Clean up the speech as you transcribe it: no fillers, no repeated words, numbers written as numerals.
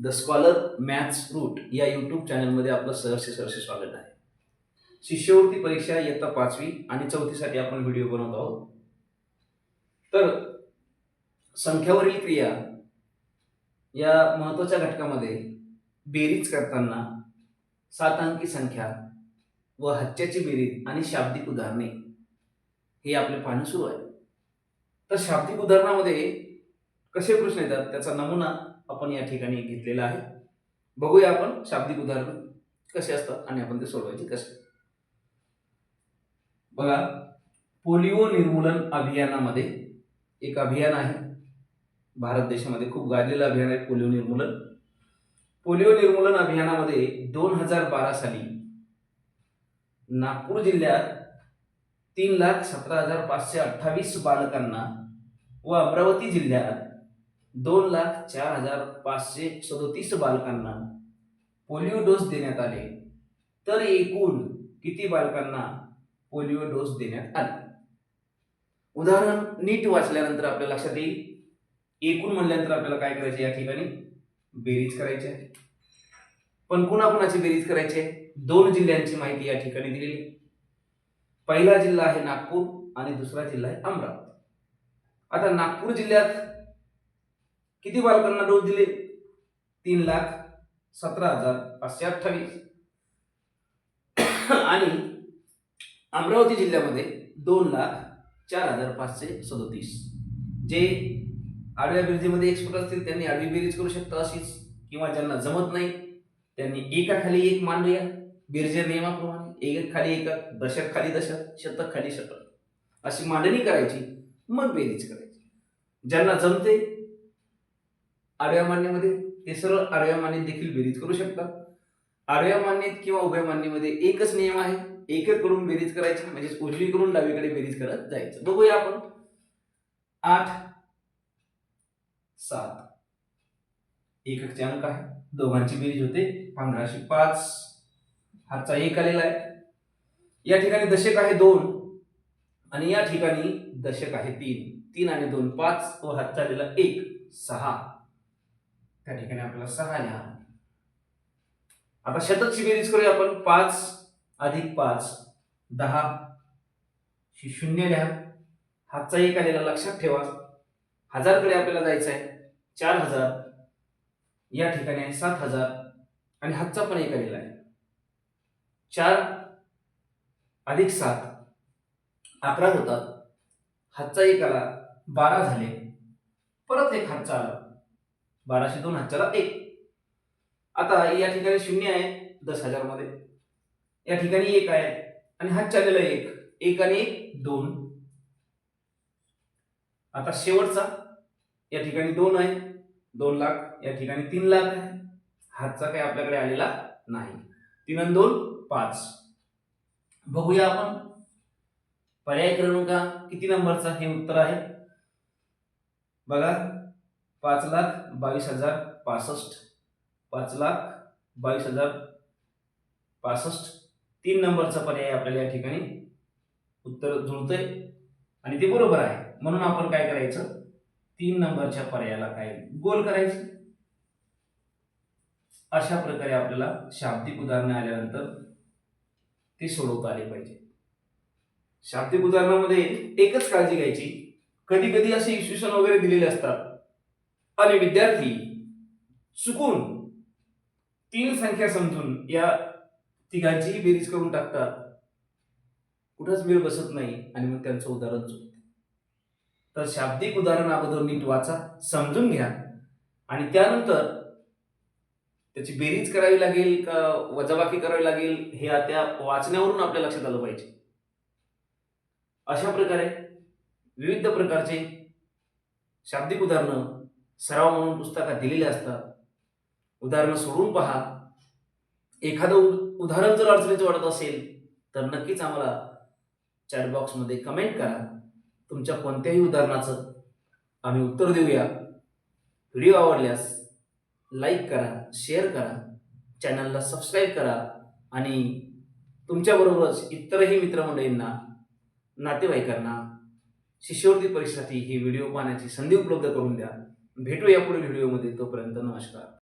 The scholar maths route या YouTube चॅनलमध्ये आपलं सहर्ष स्वागत आहे. शिष्यवृत्ती परीक्षा इयत्ता 5वी आणि 4थीसाठी आपण व्हिडिओ बनवत आहोत. तर संख्यावरील क्रिया या महत्त्वाच्या घटकामध्ये बेरीज करताना 7 अंकी संख्या व हच्च्याची बेरीज आणि शाब्दिक उदाहरणे हे आपले पाहणं सुरू आहे. तर शाब्दिक उदाहरणामध्ये कसे प्रश्न येतात त्याचा नमुना आपण या ठिकाणी घेतलेला आहे. बघूया आपण शाब्दिक उदाहरण कसे असतात आणि आपण ते सोडवायचे कसे. बघा, पोलिओ निर्मूलन अभियानामध्ये एक अभियान आहे. भारत देशामध्ये खूप गाजलेलं अभियान आहे पोलिओ निर्मूलन. पोलिओ निर्मूलन अभियानामध्ये 2012 साली नागपूर जिल्ह्यात 3,17,528 बालकांना व अमरावती जिल्ह्यात 2,04,537 बालकांना पोलिओ डोस देण्यात आले. तर एकूण किती बालकांना पोलिओ डोस देण्यात आले? उदाहरण नीट वाचल्यानंतर आपल्या लक्षात येईल. एकूण म्हणल्यानंतर आपल्याला काय करायचे, या ठिकाणी बेरीज करायची आहे. पण कुणाकुणाची बेरीज करायची आहे? 2 जिल्ह्यांची माहिती या ठिकाणी दिलेली. पहिला जिल्हा आहे नागपूर आणि दुसरा जिल्हा आहे अमरावती. आता नागपूर जिल्ह्यात किती बालकांना डोस दिले? 3,17,528 आणि अमरावती जिल्ह्यामध्ये 2,04,537. जे आडव्या बेरजेमध्ये एक्सपर्ट असतील त्यांनी आडवी बेरीज करू शकता अशीच, किंवा ज्यांना जमत नाही त्यांनी एकाखाली एक मांडूया बेरजे नियमाप्रमाणे. एक खाली एक, दशक खाली दशक, शतक खाली शतक अशी मांडणी करायची, मग बेरीज करायची. ज्यांना जमते आडव्या मांडणीमध्ये ते सरळ आडव्या मांडणीत देखील बेरीज करू शकतात. आडव्या मांडणीत किंवा उभ्या मांडणीमध्ये एकच नियम आहे, एक करून बेरीज करायची, म्हणजे उजवीकडून डावीकडे बेरीज करत जायचं. बघूया आपण. 8, 7 एककचे अंक आहे, दोघांची बेरीज होते 1505. हातचा 1 आलेला आहे. या ठिकाणी दशक आहे 2 आणि या ठिकाणी दशक आहे 3. 3 आणि 2 5 व हातचा आलेला 1 6. त्या ठिकाणी आपल्याला 6 लिहा. आता शतकची बेरीज करूया आपण. 5 अधिक 5 10. 0 लिहा. हातचा 1 आलेला लक्षात ठेवा. 1000 कडे आपल्याला जायचं आहे. 4000 या ठिकाणी आहे 7000 आणि हातचा पण 1 आलेला आहे. 4 अधिक 7 11 होतात. हातचा 1 आला 12 झाले. परत एक हातचा आला 12 2 हातच्याला 1. आता या ठिकाणी 0 आहे 10,000 मध्ये, या ठिकाणी 1 आहे आणि हातच्या आलेला 1. 1 आणि 1 2. आता शेवटचा या ठिकाणी 2 आहे 2 लाख, या ठिकाणी 3 लाख आहे. हातचा काही आपल्याकडे आलेला नाही. 3 आणि 2 5. बघूया आपण पर्याय क्रमांक किती नंबरचा हे उत्तर आहे. बघा, 5,22,065, 5,22,065. 3 नंबरचा पर्याय आपल्याला या ठिकाणी उत्तर जुळतंय आणि ते बरोबर आहे. म्हणून आपण काय करायचं, 3 नंबरच्या पर्यायाला काय गोल करायचं. अशा प्रकारे आपल्याला शाब्दिक उदाहरणे आल्यानंतर ते सोडवता आले पाहिजे. शाब्दिक उदाहरणामध्ये एकच काळजी घ्यायची, कधी कधी असे इक्वेशन वगैरे दिलेले असतात आणि विद्यार्थी चुकून 3 संख्या समजून या तिघांचीही बेरीज करून टाकतात. कुठंच मेळ बसत नाही आणि मग त्यांचं उदाहरण चुकतं. तर शाब्दिक उदाहरण अगोदर नीट वाचा, समजून घ्या आणि त्यानंतर त्याची बेरीज करावी लागेल का वजाबाकी करावी लागेल हे त्या वाचण्यावरून आपल्या लक्षात आलं पाहिजे. अशा प्रकारे विविध प्रकारचे शाब्दिक उदाहरणं सराव म्हणून पुस्तकात दिलेले असतात. उदाहरणं सोडून पहा. एखादं उदाहरण जर अडचणीचं वाटत असेल तर नक्कीच आम्हाला चॅट बॉक्समध्ये कमेंट करा. तुमच्या कोणत्याही उदाहरणाचं आम्ही उत्तर देऊया. व्हिडिओ आवडल्यास लाईक करा, शेअर करा, चॅनलला सबस्क्राईब करा आणि तुमच्याबरोबरच इतरही मित्रमंडळींना, नातेवाईकांना शिष्यवृत्ती परीक्षेसाठी हे व्हिडिओ पाहण्याची संधी उपलब्ध करून द्या. भेटूया पुढील व्हिडिओमध्ये. तोपर्यंत नमस्कार.